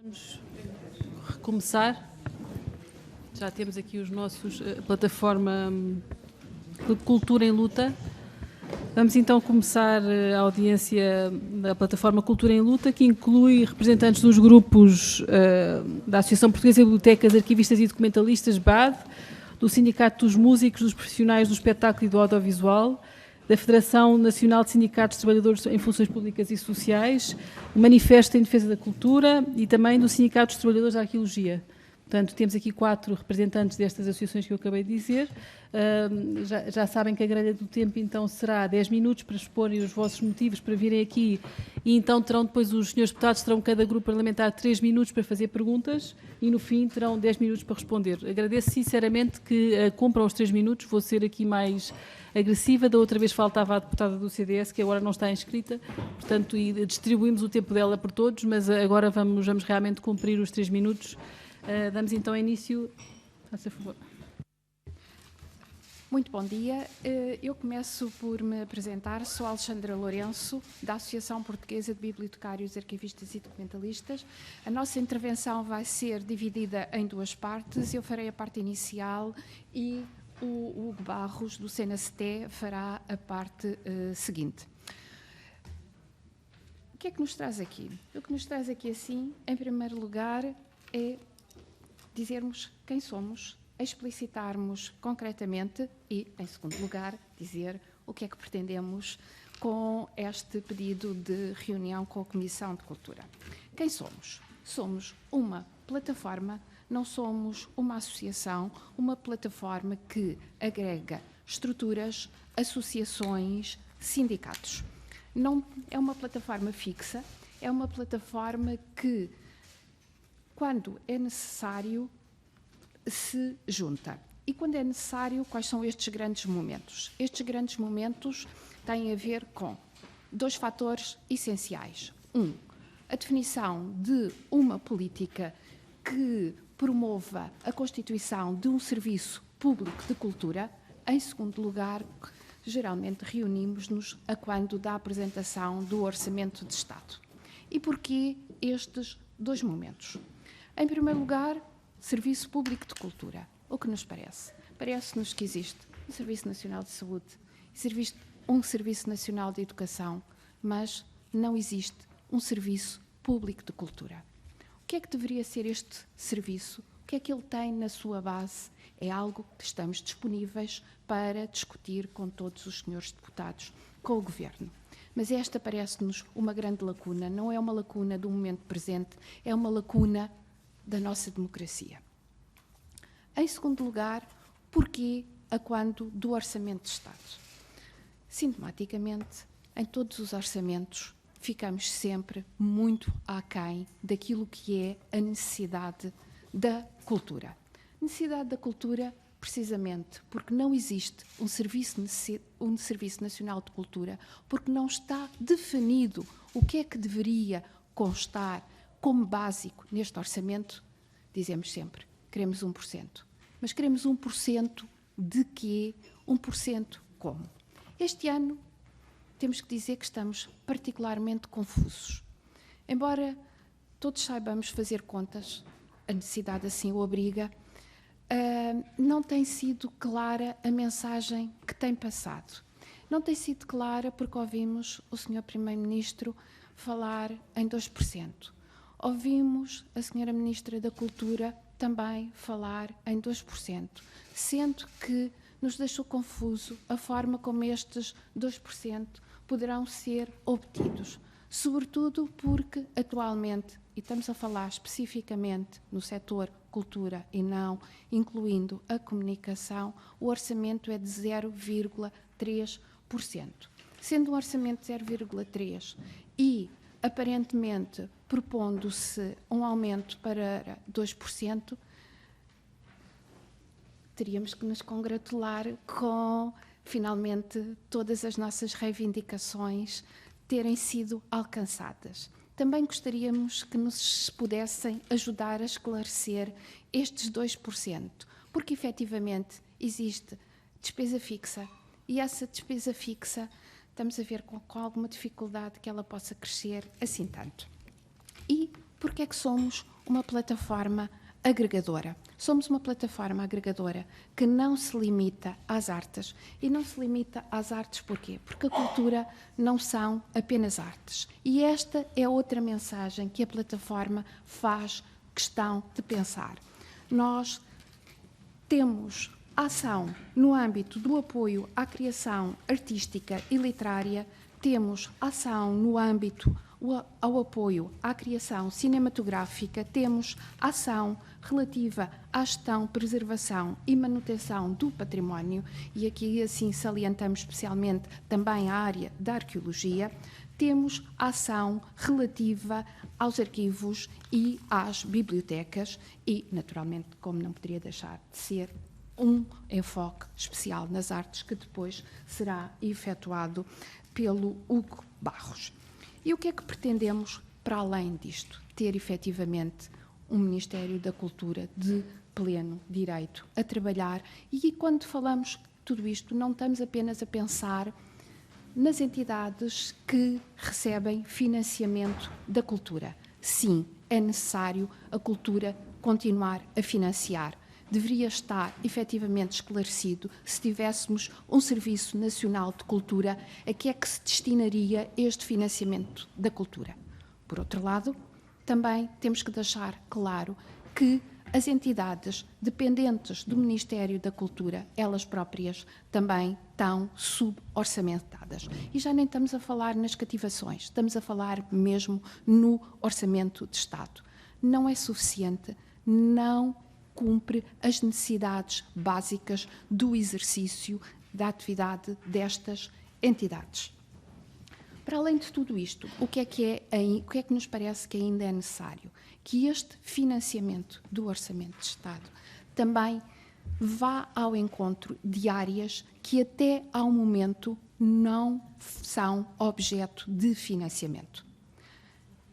Vamos recomeçar. Já temos aqui os nossos plataforma de Cultura em Luta. Vamos então começar a audiência da plataforma Cultura em Luta, que inclui representantes dos grupos da Associação Portuguesa de Bibliotecas, Arquivistas e Documentalistas, BAD, do Sindicato dos Músicos, dos Profissionais do Espetáculo e do Audiovisual, da Federação Nacional de Sindicatos de Trabalhadores em Funções Públicas e Sociais, o Manifesto em Defesa da Cultura e também do Sindicato dos Trabalhadores da Arqueologia. Portanto, temos aqui 4 representantes destas associações que eu acabei de dizer. Já sabem que a grelha do tempo, então, será 10 minutos para exporem os vossos motivos para virem aqui e, então, terão depois os senhores deputados, terão cada grupo parlamentar 3 minutos para fazer perguntas e, no fim, terão 10 minutos para responder. Agradeço sinceramente que cumpram os 3 minutos, vou ser aqui mais agressiva. Da outra vez faltava a deputada do CDS, que agora não está inscrita, portanto, e distribuímos o tempo dela por todos, mas agora vamos realmente cumprir os 3 minutos. Damos então início. Faça favor. Muito bom dia. Eu começo por me apresentar. Sou Alexandra Lourenço, da Associação Portuguesa de Bibliotecários, Arquivistas e Documentalistas. A nossa intervenção vai ser dividida em 2 partes. Eu farei a parte inicial e o Hugo Barros, do CNST, fará a parte seguinte. O que é que nos traz aqui? O que nos traz aqui, assim, em primeiro lugar, é dizermos quem somos, explicitarmos concretamente e, em segundo lugar, dizer o que é que pretendemos com este pedido de reunião com a Comissão de Cultura. Quem somos? Somos uma plataforma, não somos uma associação, uma plataforma que agrega estruturas, associações, sindicatos. Não é uma plataforma fixa, é uma plataforma que, quando é necessário, se junta. E quando é necessário, quais são estes grandes momentos? Estes grandes momentos têm a ver com 2 fatores essenciais. A definição de uma política que promova a constituição de um serviço público de cultura. Em segundo lugar, geralmente reunimos-nos a quando da apresentação do Orçamento de Estado. E porquê estes 2 momentos? Em primeiro lugar, Serviço Público de Cultura. O que nos parece? Parece-nos que existe um Serviço Nacional de Saúde, um Serviço Nacional de Educação, mas não existe um Serviço Público de Cultura. O que é que deveria ser este serviço? O que é que ele tem na sua base? É algo que estamos disponíveis para discutir com todos os senhores deputados, com o Governo. Mas esta parece-nos uma grande lacuna. Não é uma lacuna do momento presente, é uma lacuna da nossa democracia. Em segundo lugar, porquê a quando do Orçamento de Estado? Sintomaticamente, em todos os orçamentos, ficamos sempre muito aquém daquilo que é a necessidade da cultura. Necessidade da cultura, precisamente, porque não existe um Serviço Nacional de Cultura, porque não está definido o que é que deveria constar como básico neste orçamento. Dizemos sempre, queremos 1%. Mas queremos 1% de quê? 1% como? Este ano, temos que dizer que estamos particularmente confusos. Embora todos saibamos fazer contas, a necessidade assim o obriga, não tem sido clara a mensagem que tem passado. Não tem sido clara porque ouvimos o Sr. Primeiro-Ministro falar em 2%. Ouvimos a Sra. Ministra da Cultura também falar em 2%, sendo que nos deixou confuso a forma como estes 2% poderão ser obtidos, sobretudo porque atualmente, e estamos a falar especificamente no setor cultura e não incluindo a comunicação, o orçamento é de 0,3%. Sendo um orçamento de 0,3% e aparentemente propondo-se um aumento para 2%, teríamos que nos congratular com, finalmente, todas as nossas reivindicações terem sido alcançadas. Também gostaríamos que nos pudessem ajudar a esclarecer estes 2%, porque, efetivamente, existe despesa fixa e essa despesa fixa estamos a ver com alguma dificuldade que ela possa crescer assim tanto. E porque que é que somos uma plataforma agregadora? Somos uma plataforma agregadora que não se limita às artes. E não se limita às artes porquê? Porque a cultura não são apenas artes. E esta é outra mensagem que a plataforma faz questão de pensar. Nós temos ação no âmbito do apoio à criação artística e literária, temos ação no âmbito ao apoio à criação cinematográfica, temos ação relativa à gestão, preservação e manutenção do património, e aqui assim salientamos especialmente também a área da arqueologia, temos ação relativa aos arquivos e às bibliotecas e, naturalmente, como não poderia deixar de ser, um enfoque especial nas artes que depois será efetuado pelo Hugo Barros. E o que é que pretendemos, para além disto? Ter efetivamente um Ministério da Cultura de pleno direito a trabalhar, e quando falamos tudo isto, não estamos apenas a pensar nas entidades que recebem financiamento da cultura. Sim, é necessário a cultura continuar a financiar. Deveria estar efetivamente esclarecido se tivéssemos um Serviço Nacional de Cultura, a que é que se destinaria este financiamento da cultura. Por outro lado, também temos que deixar claro que as entidades dependentes do Ministério da Cultura, elas próprias, também estão suborçamentadas. E já nem estamos a falar nas cativações, estamos a falar mesmo no Orçamento de Estado. Não é suficiente, não cumpre as necessidades básicas do exercício da atividade destas entidades. Para além de tudo isto, o que é que nos parece que ainda é necessário? Que este financiamento do Orçamento de Estado também vá ao encontro de áreas que até ao momento não são objeto de financiamento.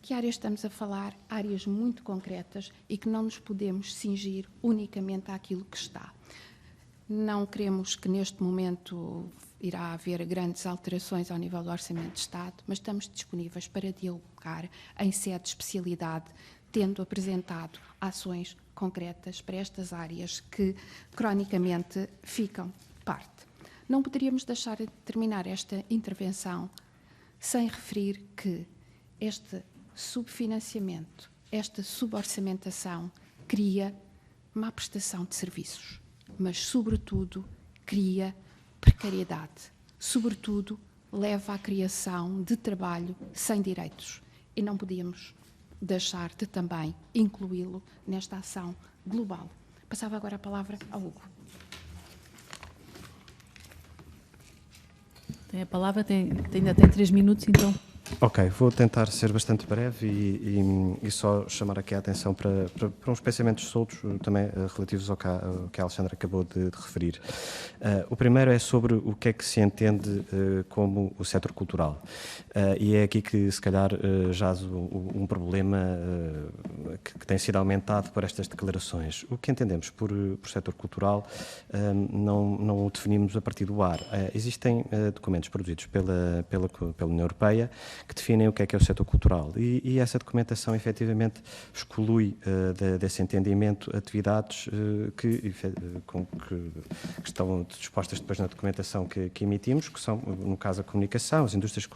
Que áreas estamos a falar? Áreas muito concretas e que não nos podemos cingir unicamente àquilo que está. Não queremos que neste momento irá haver grandes alterações ao nível do Orçamento de Estado, mas estamos disponíveis para dialogar em sede de especialidade, tendo apresentado ações concretas para estas áreas que, cronicamente, ficam de parte. Não poderíamos deixar de terminar esta intervenção sem referir que este subfinanciamento, esta suborçamentação cria má prestação de serviços, mas, sobretudo, cria precariedade, sobretudo, leva à criação de trabalho sem direitos. E não podíamos deixar de também incluí-lo nesta ação global. Passava agora a palavra ao Hugo. Tem a palavra, ainda tem 3 minutos, então. Ok, vou tentar ser bastante breve e só chamar aqui a atenção para uns pensamentos soltos também relativos ao que a Alexandra acabou de referir. O primeiro é sobre o que é que se entende como o setor cultural. E é aqui que, se calhar, jaz um problema que tem sido aumentado por estas declarações. O que entendemos por setor cultural não o definimos a partir do ar. Existem documentos produzidos pela União Europeia que definem o que é o setor cultural e essa documentação efetivamente exclui desse entendimento atividades que estão dispostas depois na documentação que emitimos, que são, no caso, a comunicação, as indústrias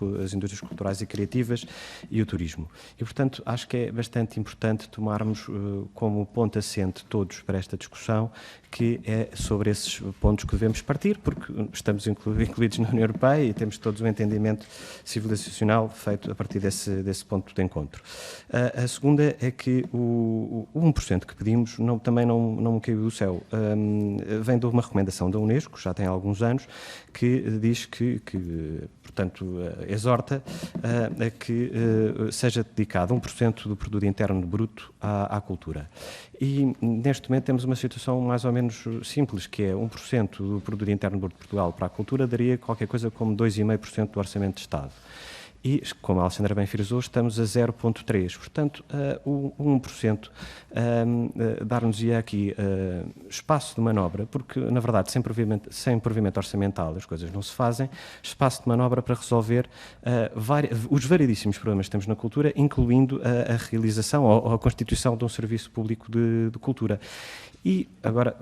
culturais e criativas e o turismo. E, portanto, acho que é bastante importante tomarmos como ponto assente todos para esta discussão, que é sobre esses pontos que devemos partir, porque estamos incluídos na União Europeia e temos todos um entendimento civilizacional feito a partir desse ponto de encontro. A segunda é que o 1% que pedimos também não caiu do céu. Vem de uma recomendação da Unesco, já tem alguns anos, que diz que portanto, exorta a que seja dedicado 1% do produto interno bruto à cultura. E, neste momento, temos uma situação mais ou menos simples, que é 1% do produto interno bruto de Portugal para a cultura daria qualquer coisa como 2,5% do Orçamento de Estado. e, como a Alexandra bem frisou, estamos a 0,3%. Portanto, o 1% dar-nos-ia aqui espaço de manobra, porque, na verdade, sem provimento orçamental as coisas não se fazem, espaço de manobra para resolver os variedíssimos problemas que temos na cultura, incluindo a realização ou a constituição de um serviço público de cultura. E, agora,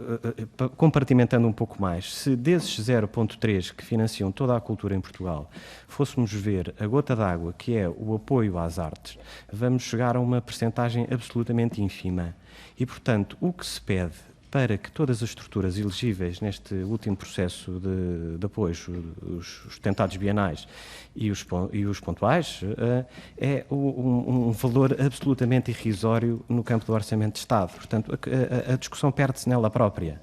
compartimentando um pouco mais, se desses 0,3 que financiam toda a cultura em Portugal, fôssemos ver a gota d'água, que é o apoio às artes, vamos chegar a uma percentagem absolutamente ínfima. E, portanto, o que se pede para que todas as estruturas elegíveis neste último processo de apoio, os tentados bienais e os pontuais, é um valor absolutamente irrisório no campo do Orçamento de Estado. Portanto, a discussão perde-se nela própria.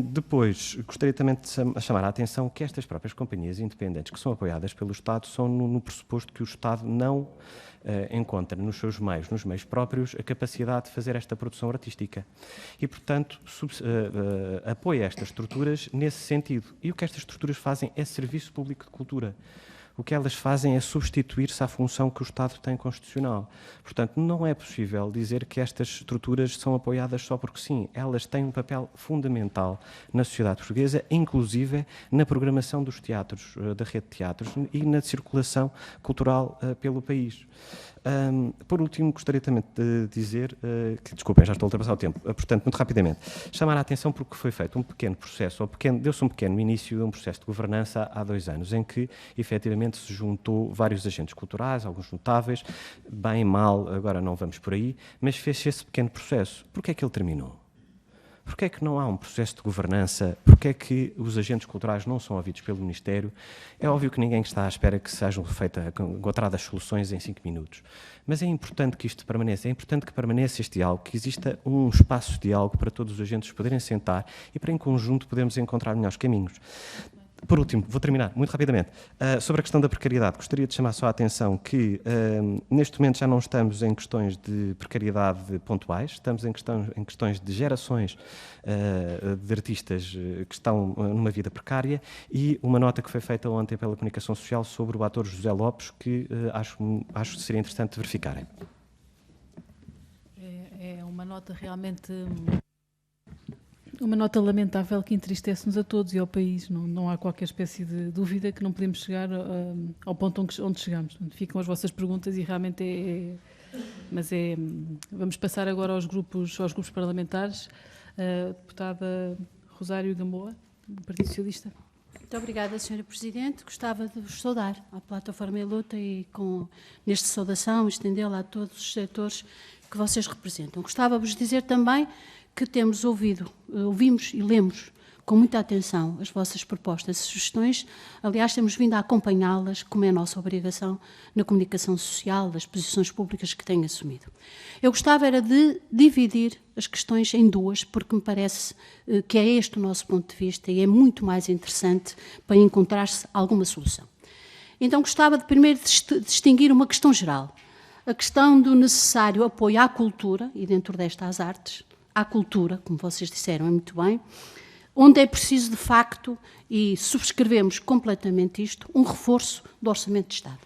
Depois, gostaria também de chamar a atenção que estas próprias companhias independentes que são apoiadas pelo Estado são no pressuposto que o Estado não encontra nos seus meios, nos meios próprios, a capacidade de fazer esta produção artística. E, portanto, apoia estas estruturas nesse sentido. E o que estas estruturas fazem é serviço público de cultura. O que elas fazem é substituir-se à função que o Estado tem constitucional. Portanto, não é possível dizer que estas estruturas são apoiadas só porque sim. Elas têm um papel fundamental na sociedade portuguesa, inclusive na programação dos teatros, da rede de teatros e na circulação cultural pelo país. Por último, gostaria também de dizer que, desculpem, já estou a ultrapassar o tempo, portanto, muito rapidamente, chamar a atenção porque foi feito um pequeno processo, deu-se um pequeno início de um processo de governança há 2 anos, em que, efetivamente, se juntou vários agentes culturais, alguns notáveis, bem, mal, agora não vamos por aí, mas fez-se esse pequeno processo. Porquê é que ele terminou? Porquê é que não há um processo de governança? Porquê é que os agentes culturais não são ouvidos pelo Ministério? É óbvio que ninguém está à espera que sejam encontradas soluções em 5 minutos. Mas é importante que isto permaneça, é importante que permaneça este diálogo, que exista um espaço de diálogo para todos os agentes poderem sentar e para, em conjunto, podermos encontrar melhores caminhos. Por último, vou terminar muito rapidamente. Sobre a questão da precariedade, gostaria de chamar só a atenção que neste momento já não estamos em questões de precariedade pontuais, estamos em questões de gerações de artistas que estão numa vida precária e uma nota que foi feita ontem pela Comunicação Social sobre o ator José Lopes, que acho que seria interessante verificarem. É uma nota realmente... Uma nota lamentável que entristece-nos a todos e ao país. Não há qualquer espécie de dúvida que não podemos chegar ao ponto onde chegamos. Ficam as vossas perguntas e realmente Vamos passar agora aos grupos parlamentares. Deputada Rosário Gamboa, do Partido Socialista. Muito obrigada, Sra. Presidente. Gostava de vos saudar à Plataforma em Luta e, nesta saudação, estendê-la a todos os setores que vocês representam. Gostava de vos dizer também que ouvimos e lemos com muita atenção as vossas propostas e sugestões. Aliás, temos vindo a acompanhá-las, como é nossa obrigação, na comunicação social, das posições públicas que têm assumido. Eu gostava era de dividir as questões em 2, porque me parece que é este o nosso ponto de vista e é muito mais interessante para encontrar-se alguma solução. Então, gostava de primeiro distinguir uma questão geral. A questão do necessário apoio à cultura, e dentro desta às artes, à cultura, como vocês disseram, é muito bem, onde é preciso, de facto, e subscrevemos completamente isto, um reforço do Orçamento de Estado.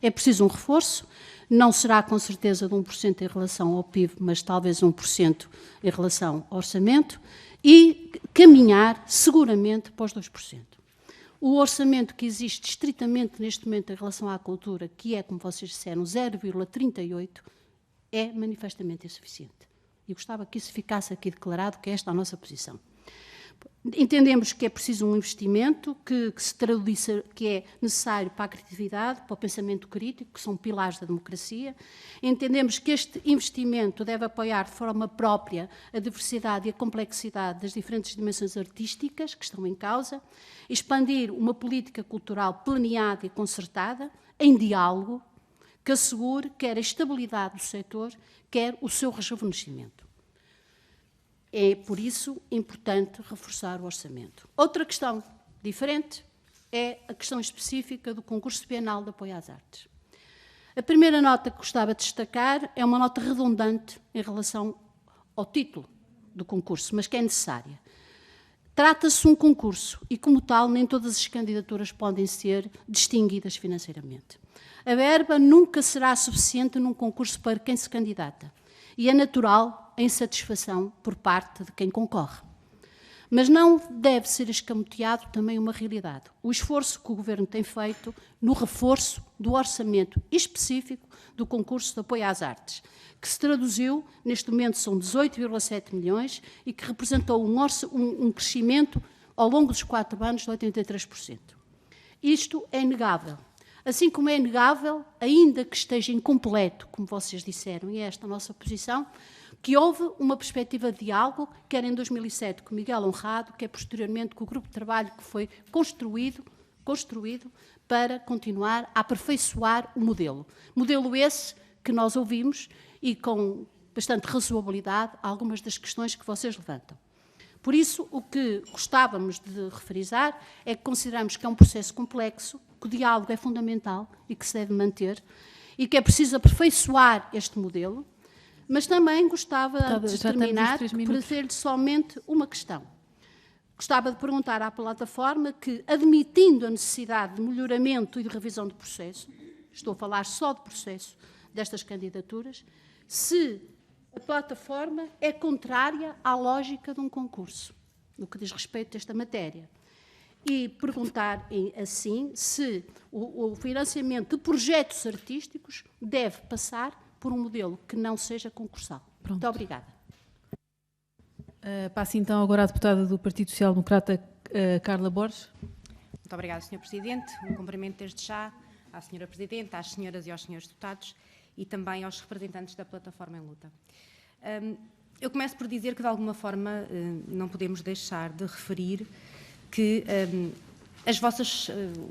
É preciso um reforço, não será com certeza de 1% em relação ao PIB, mas talvez 1% em relação ao orçamento, e caminhar seguramente para os 2%. O orçamento que existe estritamente neste momento em relação à cultura, que é, como vocês disseram, 0,38, é manifestamente insuficiente. E gostava que isso ficasse aqui declarado, que é esta a nossa posição. Entendemos que é preciso um investimento que se traduz, que é necessário para a criatividade, para o pensamento crítico, que são pilares da democracia. Entendemos que este investimento deve apoiar de forma própria a diversidade e a complexidade das diferentes dimensões artísticas que estão em causa, expandir uma política cultural planeada e concertada, em diálogo, que assegure quer a estabilidade do setor, quer o seu rejuvenescimento. É, por isso, importante reforçar o orçamento. Outra questão diferente é a questão específica do concurso bienal de apoio às artes. A primeira nota que gostava de destacar é uma nota redundante em relação ao título do concurso, mas que é necessária. Trata-se de um concurso e, como tal, nem todas as candidaturas podem ser distinguidas financeiramente. A verba nunca será suficiente num concurso para quem se candidata e é natural a insatisfação por parte de quem concorre. Mas não deve ser escamoteado também uma realidade. O esforço que o Governo tem feito no reforço do orçamento específico do concurso de apoio às artes, que se traduziu, neste momento são 18,7 milhões e que representou um crescimento ao longo dos 4 anos de 83%. Isto é inegável. Assim como é inegável, ainda que esteja incompleto, como vocês disseram, e é esta a nossa posição, que houve uma perspectiva de diálogo, quer em 2007 com Miguel Honrado, quer posteriormente com o grupo de trabalho que foi construído para continuar a aperfeiçoar o modelo. Modelo esse que nós ouvimos e com bastante razoabilidade algumas das questões que vocês levantam. Por isso, o que gostávamos de referizar é que consideramos que é um processo complexo, que o diálogo é fundamental e que se deve manter, e que é preciso aperfeiçoar este modelo, mas também gostava de terminar por dizer-lhe somente uma questão. Gostava de perguntar à plataforma que, admitindo a necessidade de melhoramento e de revisão do processo, estou a falar só de processo destas candidaturas, se a plataforma é contrária à lógica de um concurso, no que diz respeito a esta matéria. E perguntar, assim, se o financiamento de projetos artísticos deve passar por um modelo que não seja concursal. Pronto. Muito obrigada. Passo então agora à deputada do Partido Social Democrata, Carla Borges. Muito obrigada, Sr. Presidente. Um cumprimento desde já à Sra. Presidente, às senhoras e aos senhores deputados e também aos representantes da Plataforma em Luta. Eu começo por dizer que, de alguma forma, não podemos deixar de referir que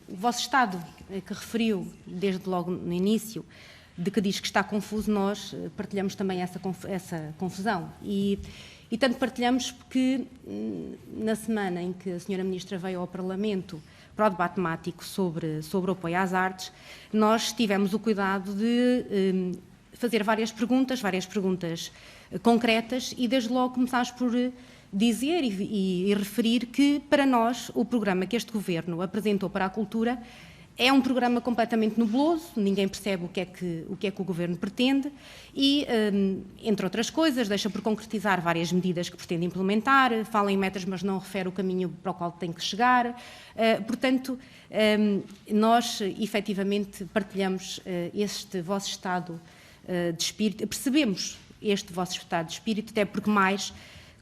o vosso Estado, que referiu desde logo no início, de que diz que está confuso, nós partilhamos também essa confusão. E tanto partilhamos porque, na semana em que a Sra. Ministra veio ao Parlamento para o debate temático sobre o apoio às artes, nós tivemos o cuidado de fazer várias perguntas concretas e, desde logo, começámos por dizer e referir que, para nós, o programa que este Governo apresentou para a cultura é um programa completamente nebuloso, ninguém percebe o que é que o Governo pretende e, entre outras coisas, deixa por concretizar várias medidas que pretende implementar, fala em metas, mas não refere o caminho para o qual tem que chegar. Portanto, nós, efetivamente, partilhamos este vosso estado de espírito, percebemos este vosso estado de espírito, até porque mais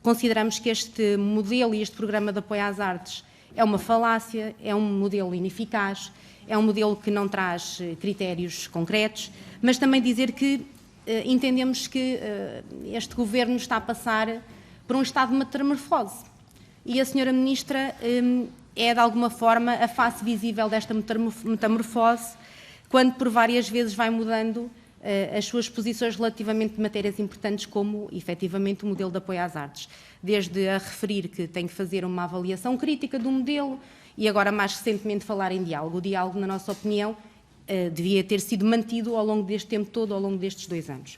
consideramos que este modelo e este programa de apoio às artes é uma falácia, é um modelo ineficaz, é um modelo que não traz critérios concretos, mas também dizer que entendemos que este Governo está a passar por um estado de metamorfose. E a Sra. Ministra é, de alguma forma, a face visível desta metamorfose, quando por várias vezes vai mudando as suas posições relativamente de matérias importantes como, efetivamente, o modelo de apoio às artes. Desde a referir que tem que fazer uma avaliação crítica do modelo e agora, mais recentemente, falar em diálogo. O diálogo, na nossa opinião, devia ter sido mantido ao longo deste tempo todo, ao longo destes 2 anos.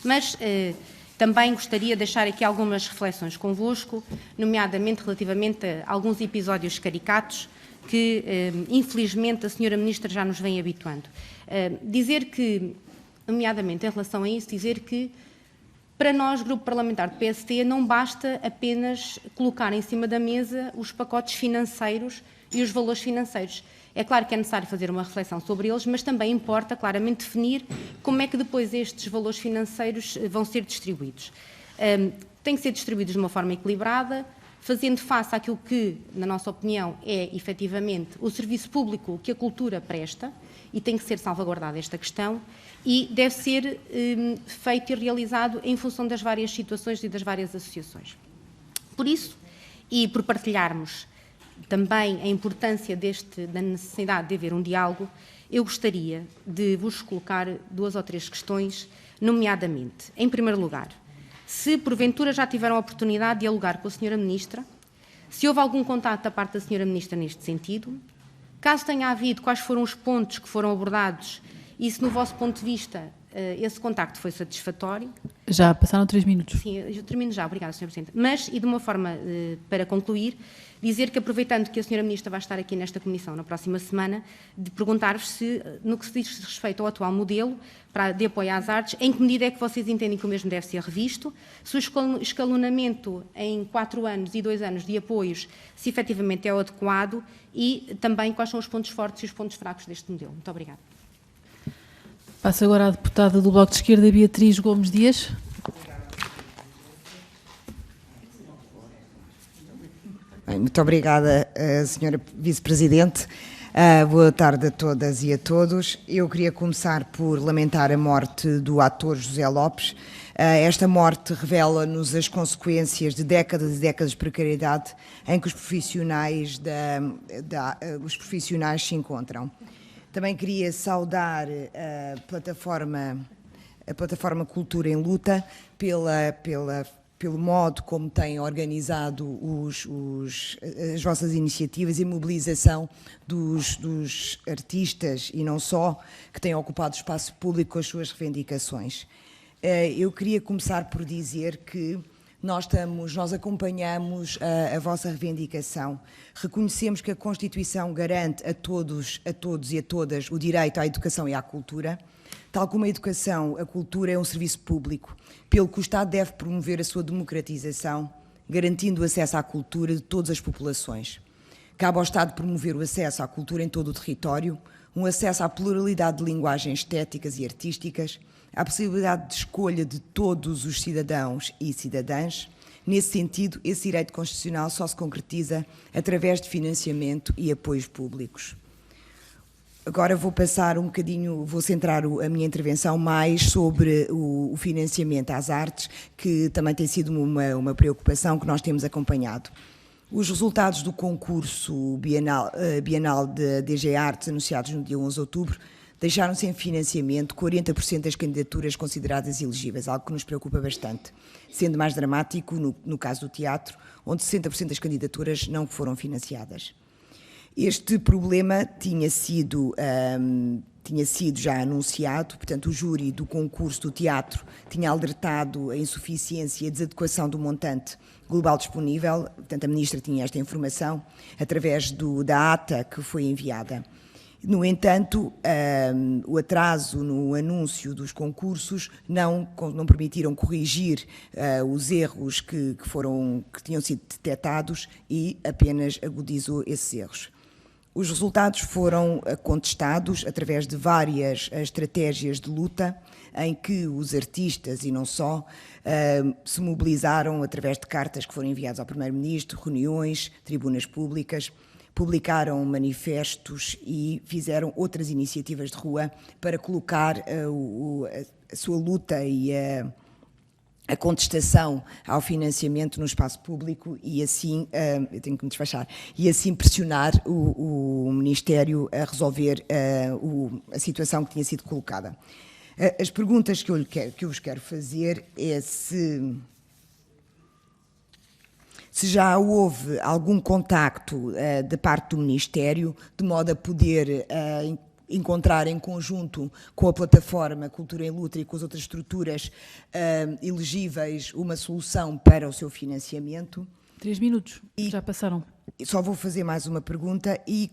Mas também gostaria de deixar aqui algumas reflexões convosco, nomeadamente relativamente a alguns episódios caricatos que, infelizmente, a Sra. Ministra já nos vem habituando. Dizer que, nomeadamente em relação a isso, dizer que para nós, Grupo Parlamentar do PST, não basta apenas colocar em cima da mesa os pacotes financeiros e os valores financeiros. É claro que é necessário fazer uma reflexão sobre eles, mas também importa claramente definir como é que depois estes valores financeiros vão ser distribuídos. Têm que ser distribuídos de uma forma equilibrada, fazendo face àquilo que, na nossa opinião, é efetivamente o serviço público que a cultura presta, e tem que ser salvaguardada esta questão, e deve ser feito e realizado em função das várias situações e das várias associações. Por isso, e por partilharmos também a importância da necessidade de haver um diálogo, eu gostaria de vos colocar 2 ou 3 questões, nomeadamente, em primeiro lugar, se porventura já tiveram a oportunidade de dialogar com a Sra. Ministra, se houve algum contato da parte da Sra. Ministra neste sentido, caso tenha havido, quais foram os pontos que foram abordados e se, no vosso ponto de vista, esse contacto foi satisfatório. Já passaram 3 minutos. Sim, eu termino já, obrigada, Sra. Presidente. Mas, e de uma forma, para concluir, dizer que, aproveitando que a Sra. Ministra vai estar aqui nesta comissão na próxima semana, de perguntar-vos se, no que se diz respeito ao atual modelo de apoio às artes, em que medida é que vocês entendem que o mesmo deve ser revisto, se o escalonamento em 4 anos e 2 anos de apoios, se efetivamente é o adequado, e também quais são os pontos fortes e os pontos fracos deste modelo. Muito obrigada. Passo agora à deputada do Bloco de Esquerda, Beatriz Gomes Dias. Bem, muito obrigada, Sra. Vice-Presidente. Boa tarde a todas e a todos. Eu queria começar por lamentar a morte do ator José Lopes. Esta morte revela-nos as consequências de décadas e décadas de precariedade em que os profissionais se encontram. Também queria saudar a plataforma Cultura em Luta pelo modo como tem organizado as vossas iniciativas e mobilização dos artistas e não só, que têm ocupado o espaço público com as suas reivindicações. Eu queria começar por dizer que nós acompanhamos a vossa reivindicação, reconhecemos que a Constituição garante a todos e a todas o direito à educação e à cultura. Tal como a educação, a cultura é um serviço público, pelo que o Estado deve promover a sua democratização, garantindo o acesso à cultura de todas as populações. Cabe ao Estado promover o acesso à cultura em todo o território, um acesso à pluralidade de linguagens estéticas e artísticas, à possibilidade de escolha de todos os cidadãos e cidadãs. Nesse sentido, esse direito constitucional só se concretiza através de financiamento e apoios públicos. Agora vou centrar a minha intervenção mais sobre o financiamento às artes, que também tem sido uma preocupação que nós temos acompanhado. Os resultados do concurso bienal de DG Artes, anunciados no dia 11 de outubro, deixaram sem financiamento 40% das candidaturas consideradas elegíveis, algo que nos preocupa bastante, sendo mais dramático no caso do teatro, onde 60% das candidaturas não foram financiadas. Este problema tinha sido já anunciado, portanto, o júri do concurso do teatro tinha alertado a insuficiência e a desadequação do montante global disponível, portanto, a Ministra tinha esta informação através da ata que foi enviada. No entanto, o atraso no anúncio dos concursos não permitiram corrigir os erros que tinham sido detectados e apenas agudizou esses erros. Os resultados foram contestados através de várias estratégias de luta em que os artistas, e não só, se mobilizaram através de cartas que foram enviadas ao Primeiro-Ministro, reuniões, tribunas públicas, publicaram manifestos e fizeram outras iniciativas de rua para colocar a sua luta e a contestação ao financiamento no espaço público e assim, eu tenho que me despachar, e assim pressionar o Ministério a resolver a situação que tinha sido colocada. As perguntas que eu vos quero fazer é se já houve algum contacto da parte do Ministério, de modo a poder encontrar em conjunto com a plataforma Cultura em Luta e com as outras estruturas elegíveis uma solução para o seu financiamento. 3 minutos, já passaram. Só vou fazer mais uma pergunta e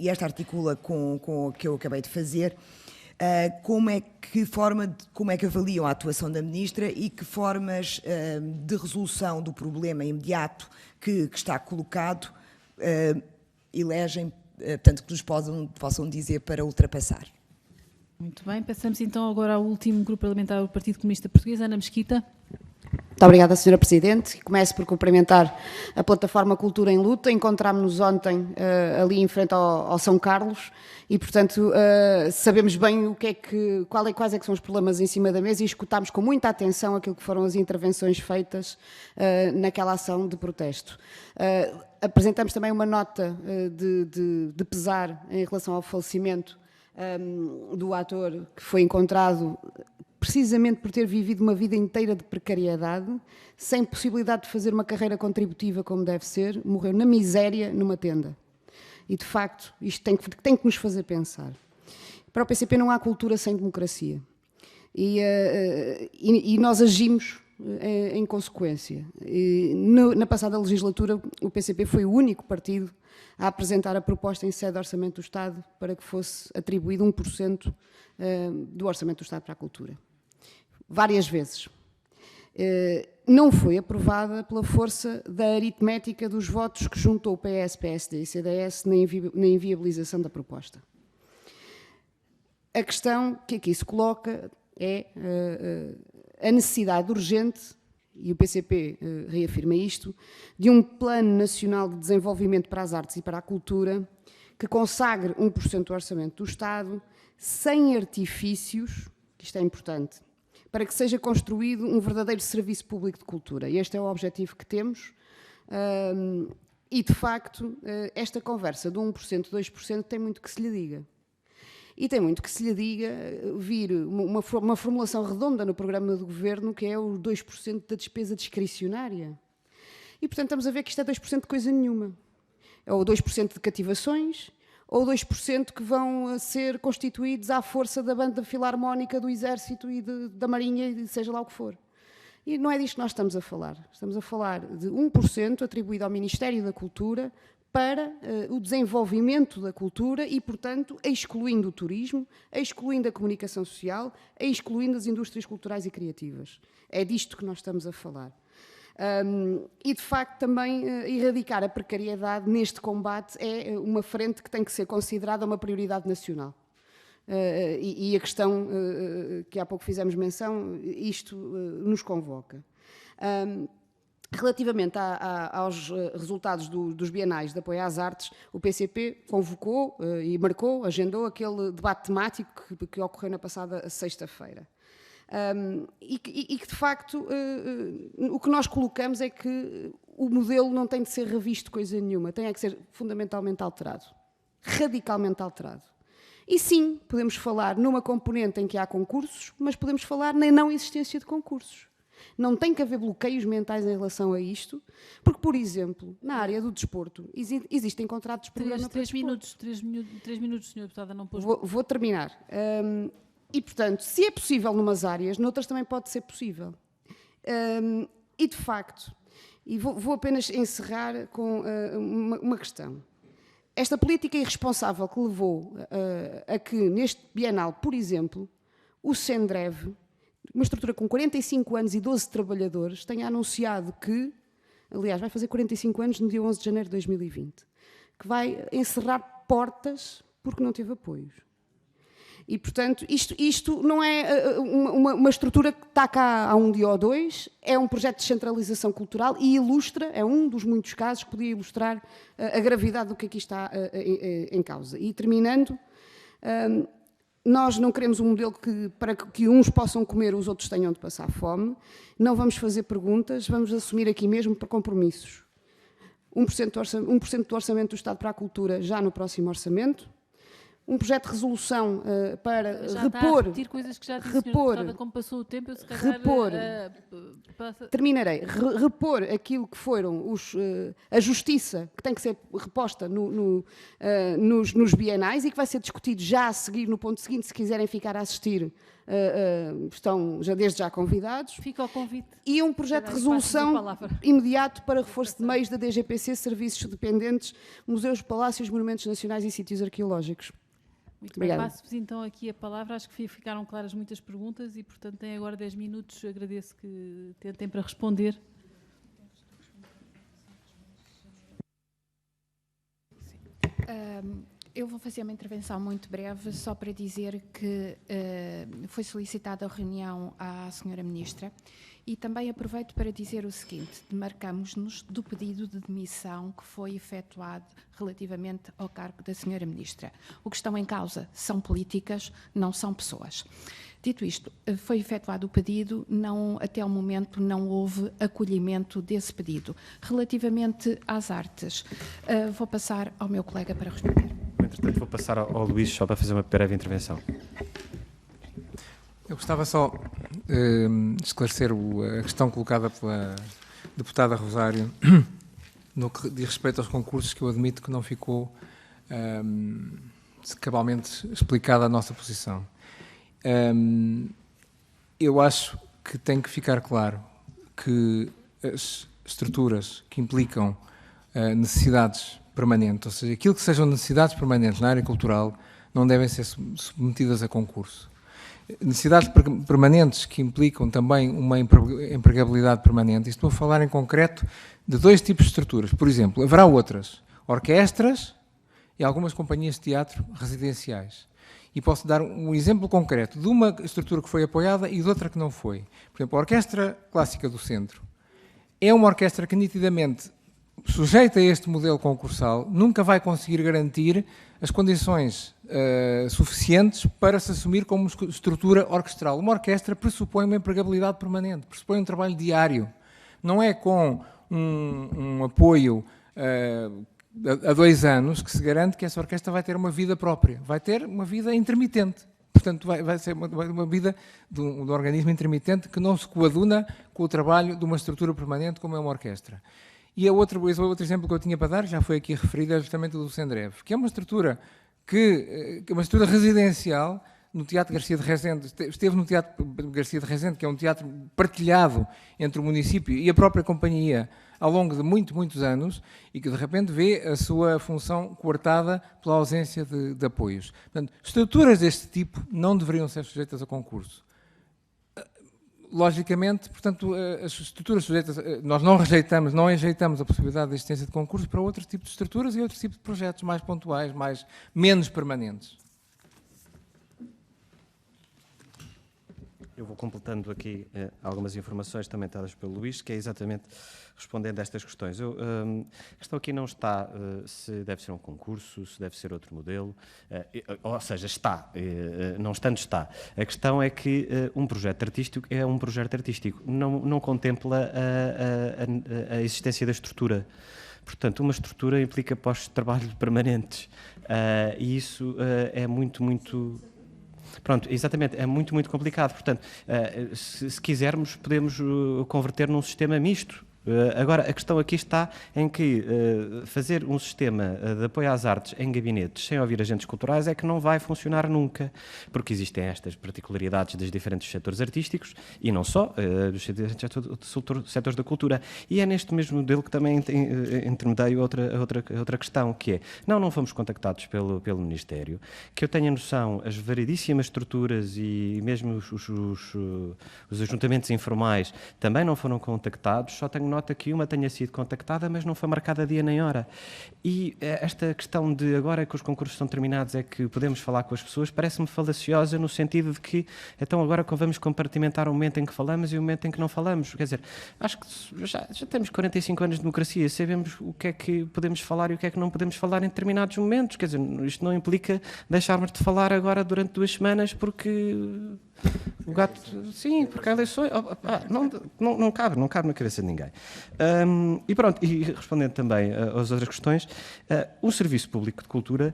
esta articula com o que eu acabei de fazer. Como é que avaliam a atuação da Ministra e que formas de resolução do problema imediato que está colocado elegem, portanto, que nos possam dizer para ultrapassar? Muito bem, passamos então agora ao último grupo parlamentar do Partido Comunista Português, Ana Mesquita. Muito obrigada, Sra. Presidente. Começo por cumprimentar a plataforma Cultura em Luta. Encontrámos-nos ontem ali em frente ao São Carlos e, portanto, sabemos bem quais é que são os problemas em cima da mesa e escutámos com muita atenção aquilo que foram as intervenções feitas naquela ação de protesto. Apresentamos também uma nota de pesar em relação ao falecimento do ator que foi encontrado precisamente por ter vivido uma vida inteira de precariedade, sem possibilidade de fazer uma carreira contributiva como deve ser, morreu na miséria numa tenda. E, de facto, isto tem que nos fazer pensar. Para o PCP não há cultura sem democracia. E nós agimos em consequência. Na passada legislatura, o PCP foi o único partido a apresentar a proposta em sede de Orçamento do Estado para que fosse atribuído 1% do Orçamento do Estado para a cultura. Várias vezes. Não foi aprovada pela força da aritmética dos votos que juntou o PS, PSD e CDS na inviabilização da proposta. A questão que aqui se coloca é a necessidade urgente, e o PCP reafirma isto, de um Plano Nacional de Desenvolvimento para as Artes e para a Cultura que consagre 1% do orçamento do Estado, sem artifícios, que isto é importante, para que seja construído um verdadeiro serviço público de cultura. E este é o objetivo que temos. E, de facto, esta conversa do 1%, 2% tem muito que se lhe diga. E tem muito que se lhe diga vir uma formulação redonda no programa do Governo, que é o 2% da despesa discricionária. E, portanto, estamos a ver que isto é 2% de coisa nenhuma. É o 2% de cativações, ou 2% que vão ser constituídos à força da banda filarmónica do Exército e da Marinha, e seja lá o que for. E não é disto que nós estamos a falar. Estamos a falar de 1% atribuído ao Ministério da Cultura para o desenvolvimento da cultura e, portanto, excluindo o turismo, excluindo a comunicação social, excluindo as indústrias culturais e criativas. É disto que nós estamos a falar. E, de facto, também erradicar a precariedade neste combate é uma frente que tem que ser considerada uma prioridade nacional. E a questão que há pouco fizemos menção, isto nos convoca. Relativamente aos resultados dos bienais de apoio às artes, o PCP convocou e marcou, agendou aquele debate temático que ocorreu na passada sexta-feira. E que, de facto, o que nós colocamos é que o modelo não tem de ser revisto coisa nenhuma, tem que ser fundamentalmente alterado, radicalmente alterado. E sim, podemos falar numa componente em que há concursos, mas podemos falar na não existência de concursos. Não tem que haver bloqueios mentais em relação a isto, porque, por exemplo, na área do desporto, existem contratos de programa para desporto. 3 minutos, Sra. Deputada, não pôs... Vou terminar. E, portanto, se é possível numas áreas, noutras também pode ser possível. E, de facto, e vou apenas encerrar com uma questão. Esta política irresponsável que levou a que, neste bienal, por exemplo, o Sendrev, uma estrutura com 45 anos e 12 trabalhadores, tenha anunciado que, aliás, vai fazer 45 anos no dia 11 de janeiro de 2020, que vai encerrar portas porque não teve apoios. E, portanto, isto não é uma estrutura que está cá há um dia ou dois, é um projeto de descentralização cultural e ilustra, é um dos muitos casos que podia ilustrar a gravidade do que aqui está em causa. E, terminando, nós não queremos um modelo para que uns possam comer, os outros tenham de passar fome. Não vamos fazer perguntas, vamos assumir aqui mesmo por compromissos. 1% do orçamento do Estado para a cultura já no próximo orçamento. Um projeto de resolução para já repor... Está a repetir coisas que já disse, repor, Sra. Deputada, como passou o tempo, eu se calhar... repor, terminarei. Repor aquilo que foram a justiça, que tem que ser reposta nos bienais e que vai ser discutido já a seguir, no ponto seguinte, se quiserem ficar a assistir, estão desde já convidados. Fica ao convite. E um projeto de resolução imediato para reforço de meios da DGPC, serviços dependentes, museus, palácios, monumentos nacionais e sítios arqueológicos. Muito bem, passo-vos então aqui a palavra. Acho que ficaram claras muitas perguntas e, portanto, têm agora 10 minutos. Agradeço que tentem para responder. Eu vou fazer uma intervenção muito breve, só para dizer que foi solicitada a reunião à Sra. Ministra e também aproveito para dizer o seguinte: demarcamos-nos do pedido de demissão que foi efetuado relativamente ao cargo da Sra. Ministra. O que estão em causa são políticas, não são pessoas. Dito isto, foi efetuado o pedido, até ao momento não houve acolhimento desse pedido. Relativamente às artes, vou passar ao meu colega para responder. Entretanto, vou passar ao Luís só para fazer uma breve intervenção. Eu gostava só de esclarecer a questão colocada pela deputada Rosário no que diz respeito aos concursos, que eu admito que não ficou cabalmente explicada a nossa posição. Eu acho que tem que ficar claro que as estruturas que implicam necessidades permanentes, ou seja, aquilo que sejam necessidades permanentes na área cultural, não devem ser submetidas a concurso. Necessidades permanentes que implicam também uma empregabilidade permanente. Estou a falar em concreto de 2 tipos de estruturas. Por exemplo, haverá outras, orquestras e algumas companhias de teatro residenciais. E posso dar um exemplo concreto de uma estrutura que foi apoiada e de outra que não foi. Por exemplo, a Orquestra Clássica do Centro é uma orquestra que nitidamente, sujeita a este modelo concursal, nunca vai conseguir garantir as condições suficientes para se assumir como estrutura orquestral. Uma orquestra pressupõe uma empregabilidade permanente, pressupõe um trabalho diário. Não é com um apoio a 2 anos que se garante que essa orquestra vai ter uma vida própria. Vai ter uma vida intermitente. Portanto, vai ser uma vida de um organismo intermitente que não se coaduna com o trabalho de uma estrutura permanente como é uma orquestra. E outro exemplo que eu tinha para dar, já foi aqui referido, é justamente o do Sendrev, que é uma estrutura residencial no Teatro Garcia de Rezende. Esteve no Teatro Garcia de Rezende, que é um teatro partilhado entre o município e a própria companhia ao longo de muitos anos, e que de repente vê a sua função coartada pela ausência de apoios. Portanto, estruturas deste tipo não deveriam ser sujeitas a concurso. Logicamente, portanto, as estruturas sujeitas, nós não rejeitamos a possibilidade de existência de concurso para outros tipos de estruturas e outros tipos de projetos mais pontuais, menos permanentes. Eu vou completando aqui algumas informações também dadas pelo Luís, que é exatamente respondendo a estas questões. A questão aqui não está se deve ser um concurso, se deve ser outro modelo, ou seja, está, não estando está. A questão é que um projeto artístico é um projeto artístico, não contempla a existência da estrutura. Portanto, uma estrutura implica postos de trabalho permanentes, e isso é muito... Pronto, exatamente, é muito complicado. Portanto, se quisermos, podemos converter num sistema misto. Agora, a questão aqui está em que fazer um sistema de apoio às artes em gabinetes sem ouvir agentes culturais é que não vai funcionar nunca, porque existem estas particularidades dos diferentes setores artísticos e não só, dos setores da cultura. E é neste mesmo modelo que também intermedio outra questão, que é, não fomos contactados pelo Ministério, que eu tenha noção, as variedíssimas estruturas e mesmo os ajuntamentos informais também não foram contactados, só tenho nota que uma tenha sido contactada, mas não foi marcada dia nem hora. E esta questão de agora que os concursos estão terminados é que podemos falar com as pessoas, parece-me falaciosa no sentido de que então agora vamos compartimentar o momento em que falamos e o momento em que não falamos. Quer dizer, acho que já temos 45 anos de democracia, sabemos o que é que podemos falar e o que é que não podemos falar em determinados momentos. Quer dizer, isto não implica deixarmos de falar agora durante 2 semanas porque... O gato, sim, porque há eleições, não cabe na cabeça de ninguém. E pronto, e respondendo também às outras questões, o Serviço Público de Cultura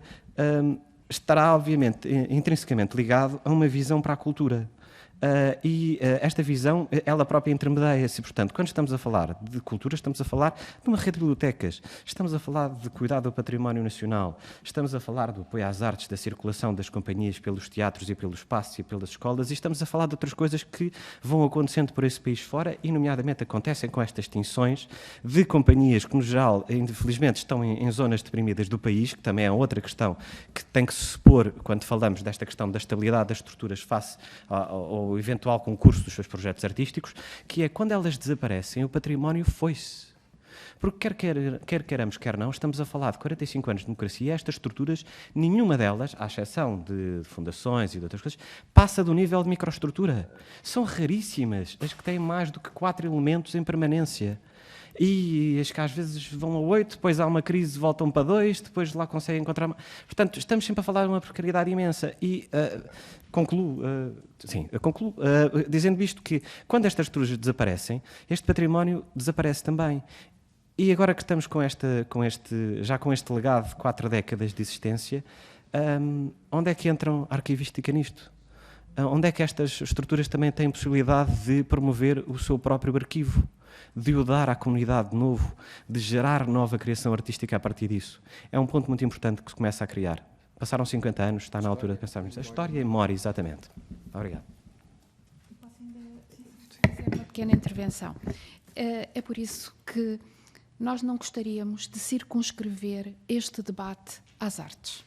estará, obviamente, intrinsecamente ligado a uma visão para a cultura. Esta visão, ela própria intermedia-se. Portanto, quando estamos a falar de cultura, estamos a falar de uma rede de bibliotecas, estamos a falar de cuidado do património nacional, estamos a falar do apoio às artes, da circulação das companhias pelos teatros e pelos espaços e pelas escolas, e estamos a falar de outras coisas que vão acontecendo por esse país fora e, nomeadamente, acontecem com estas extinções de companhias que, no geral, infelizmente, estão em zonas deprimidas do país, que também é outra questão que tem que se pôr quando falamos desta questão da estabilidade das estruturas face ao eventual concurso dos seus projetos artísticos, que é quando elas desaparecem, o património foi-se. Porque quer queiramos, quer não, estamos a falar de 45 anos de democracia e estas estruturas, nenhuma delas, à exceção de fundações e de outras coisas, passa do nível de microestrutura. São raríssimas as que têm mais do que 4 elementos em permanência. E as que às vezes vão a 8, depois há uma crise, voltam para 2, depois lá conseguem encontrar... Portanto, estamos sempre a falar de uma precariedade imensa. E concluo dizendo isto, que quando estas estruturas desaparecem, este património desaparece também. E agora que estamos com este legado de 4 décadas de existência, onde é que entram a arquivística nisto? Onde é que estas estruturas também têm possibilidade de promover o seu próprio arquivo? De o dar à comunidade de novo, de gerar nova criação artística a partir disso. É um ponto muito importante que se começa a criar. Passaram 50 anos, está na altura de pensarmos. A história e a memória, exatamente. Obrigado. pequena intervenção. É por isso que nós não gostaríamos de circunscrever este debate às artes.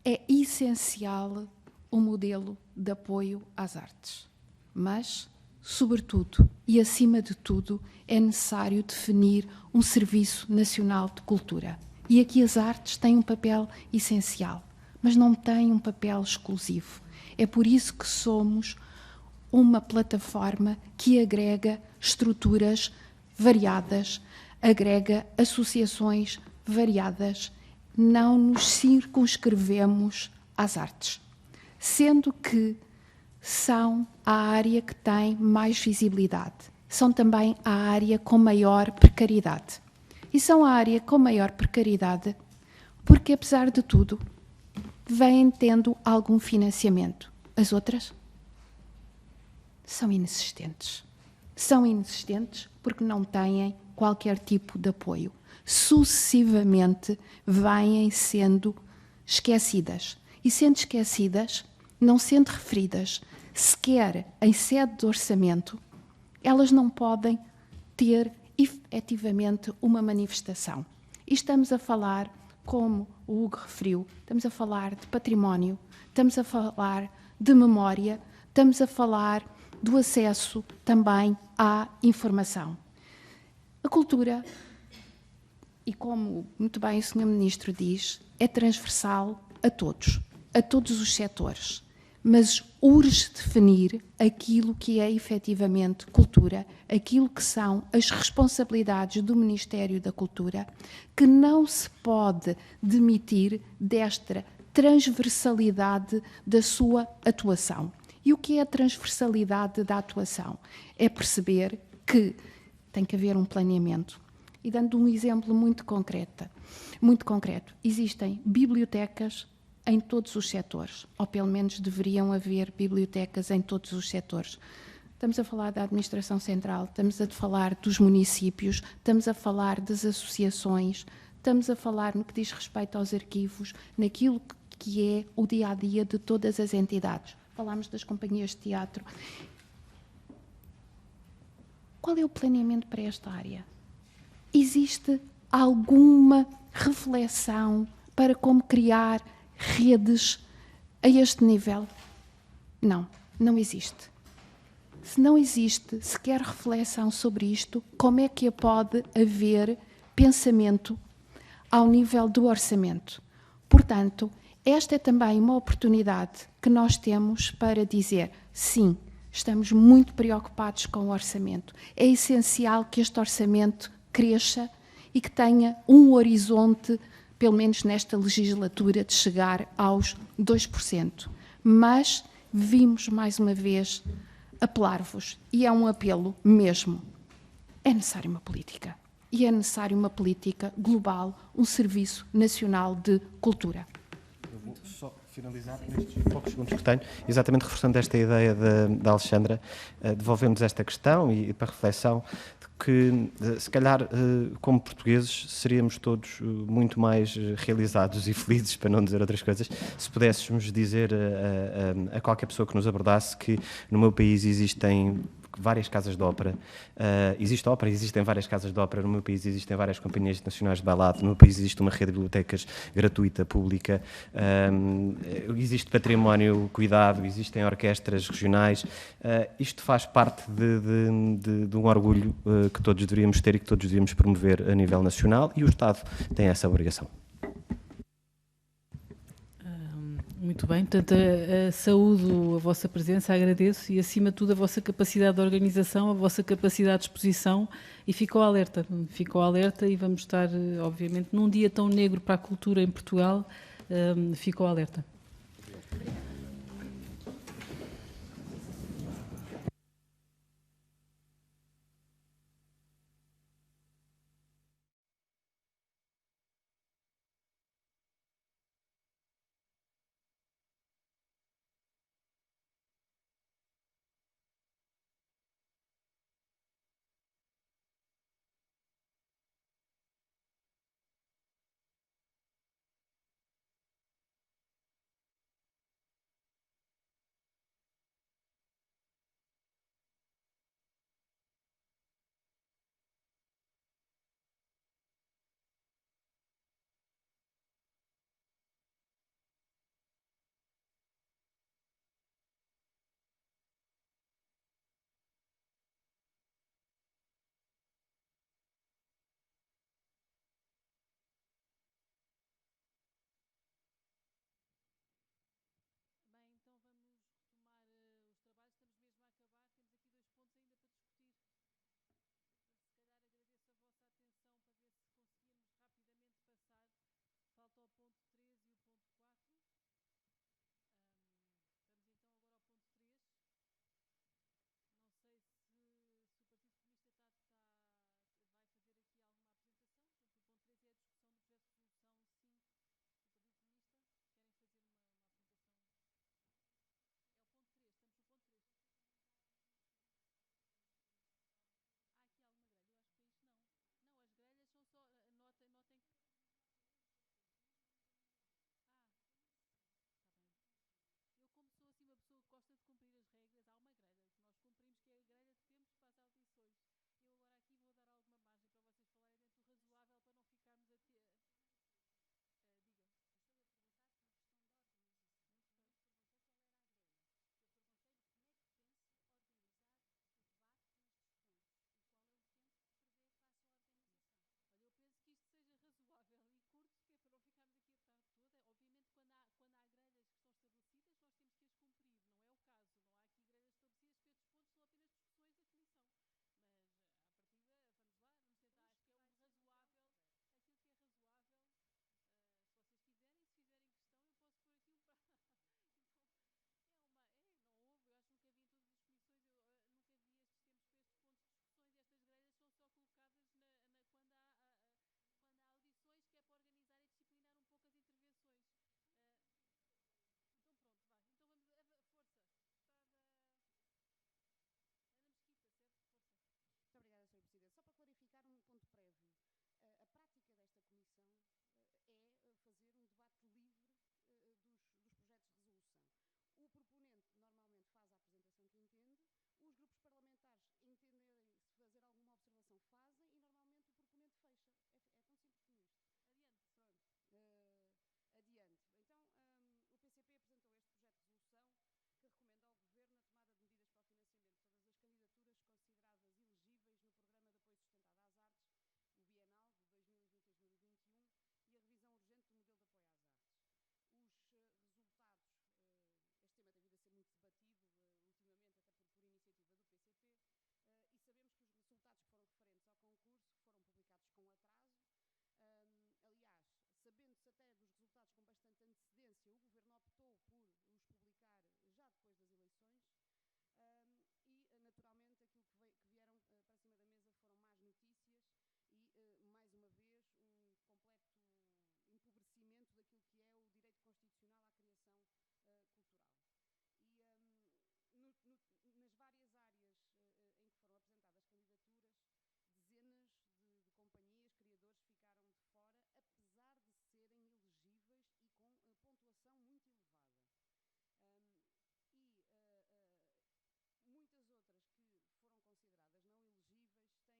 É essencial o modelo de apoio às artes, mas, sobretudo e acima de tudo, é necessário definir um Serviço Nacional de Cultura. E aqui as artes têm um papel essencial, mas não têm um papel exclusivo. É por isso que somos uma plataforma que agrega estruturas variadas, agrega associações variadas. Não nos circunscrevemos às artes, sendo que são a área que tem mais visibilidade, são também a área com maior precariedade. E são a área com maior precariedade porque, apesar de tudo, vêm tendo algum financiamento. As outras são inexistentes. São inexistentes porque não têm qualquer tipo de apoio. Sucessivamente vêm sendo esquecidas. E sendo esquecidas, não sendo referidas sequer em sede de orçamento, elas não podem ter efetivamente uma manifestação. E estamos a falar, como o Hugo referiu, estamos a falar de património, estamos a falar de memória, estamos a falar do acesso também à informação. A cultura, e como muito bem o Sr. Ministro diz, é transversal a todos os setores, mas urge definir aquilo que é efetivamente cultura, aquilo que são as responsabilidades do Ministério da Cultura, que não se pode demitir desta transversalidade da sua atuação. E o que é a transversalidade da atuação? É perceber que tem que haver um planeamento. E dando um exemplo muito concreto, existem bibliotecas em todos os setores, ou pelo menos deveriam haver bibliotecas em todos os setores. Estamos a falar da administração central, estamos a falar dos municípios, estamos a falar das associações, estamos a falar no que diz respeito aos arquivos, naquilo que é o dia-a-dia de todas as entidades. Falámos das companhias de teatro. Qual é o planeamento para esta área? Existe alguma reflexão para como criar redes a este nível? Não, não existe. Se não existe sequer reflexão sobre isto, como é que pode haver pensamento ao nível do orçamento? Portanto, esta é também uma oportunidade que nós temos para dizer, sim, estamos muito preocupados com o orçamento. É essencial que este orçamento cresça e que tenha um horizonte, pelo menos nesta legislatura, de chegar aos 2%. Mas vimos, mais uma vez, apelar-vos, e é um apelo mesmo. É necessária uma política. E é necessária uma política global, um Serviço Nacional de Cultura. Eu vou só finalizar nestes poucos segundos que tenho, exatamente reforçando esta ideia da Alexandra, devolvemos esta questão e para reflexão, que se calhar como portugueses seríamos todos muito mais realizados e felizes, para não dizer outras coisas, se pudéssemos dizer a qualquer pessoa que nos abordasse que no meu país existem várias casas de ópera, existe ópera, existem várias casas de ópera, no meu país existem várias companhias nacionais de bailado, no meu país existe uma rede de bibliotecas gratuita, pública, existe património cuidado, existem orquestras regionais, isto faz parte de um orgulho que todos deveríamos ter e que todos deveríamos promover a nível nacional, e o Estado tem essa obrigação. Muito bem, portanto, saúdo a vossa presença, agradeço e, acima de tudo, a vossa capacidade de organização, a vossa capacidade de exposição, e ficou alerta e vamos estar, obviamente, num dia tão negro para a cultura em Portugal, ficou alerta. Constituição é fazer um debate livre dos projetos de resolução. O proponente normalmente faz a apresentação que entende, os grupos parlamentares entenderem se fazer alguma observação fazem e normalmente o proponente fecha. É tão simples como isto. Adiante. Pronto. Adiante. Então, o PCP apresentou este projeto de resolução que recomenda ao Governo a tomada de medidas para o financiamento de todas as candidaturas consideradas elegíveis no Programa de Apoio Sustentado às Artes, o Bienal de 2020-2021 e a revisão urgente do modelo de apoio às artes. Os resultados, este tema tem vindo a ser muito debatido ultimamente, até por iniciativa do PCP, e sabemos que os resultados que foram referentes ao concurso, que foram publicados com atraso, aliás, sabendo-se até dos resultados com bastante antecedência, o Governo optou por os publicar já depois das eleições e, naturalmente, aquilo que vieram para cima da mesa foram más notícias e, mais uma vez, um completo empobrecimento daquilo que é o direito constitucional à criação cultural. E nas várias áreas em que foram apresentadas candidaturas, dezenas de companhias, criadores ficaram de fora, apesar de serem elegíveis e com pontuação muito elevada. Muitas outras que foram consideradas não elegíveis têm também dificuldades em relação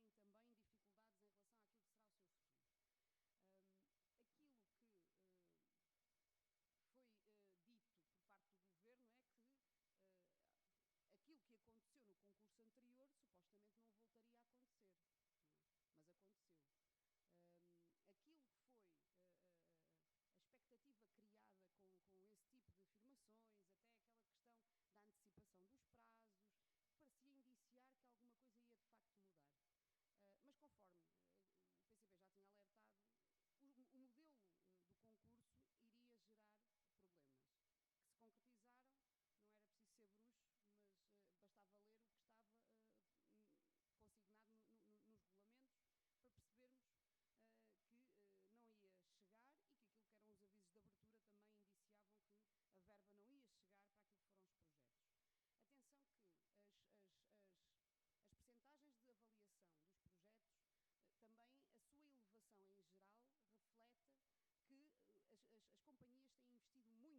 àquilo que será o seu futuro. Aquilo que foi dito por parte do Governo é que aquilo que aconteceu no concurso anterior supostamente não voltaria a acontecer. Mas aconteceu. Aquilo que foi a expectativa criada com esse tipo de afirmações, até aquela questão da antecipação dos prazos, parecia indiciar que alguma coisa ia de facto mudar. Mas conforme o PCP já tinha alertado, o modelo do concurso iria gerar problemas, que se concretizaram. Não era preciso ser bruxo, mas bastava ler o que estava consignado nos regulamentos para percebermos que não ia chegar e que aquilo que eram os avisos de abertura também indiciavam que a verba não ia chegar para aquilo que foram os projetos. Atenção que as percentagens de avaliação dos projetos, também a sua elevação em geral reflete que as companhias têm investido muito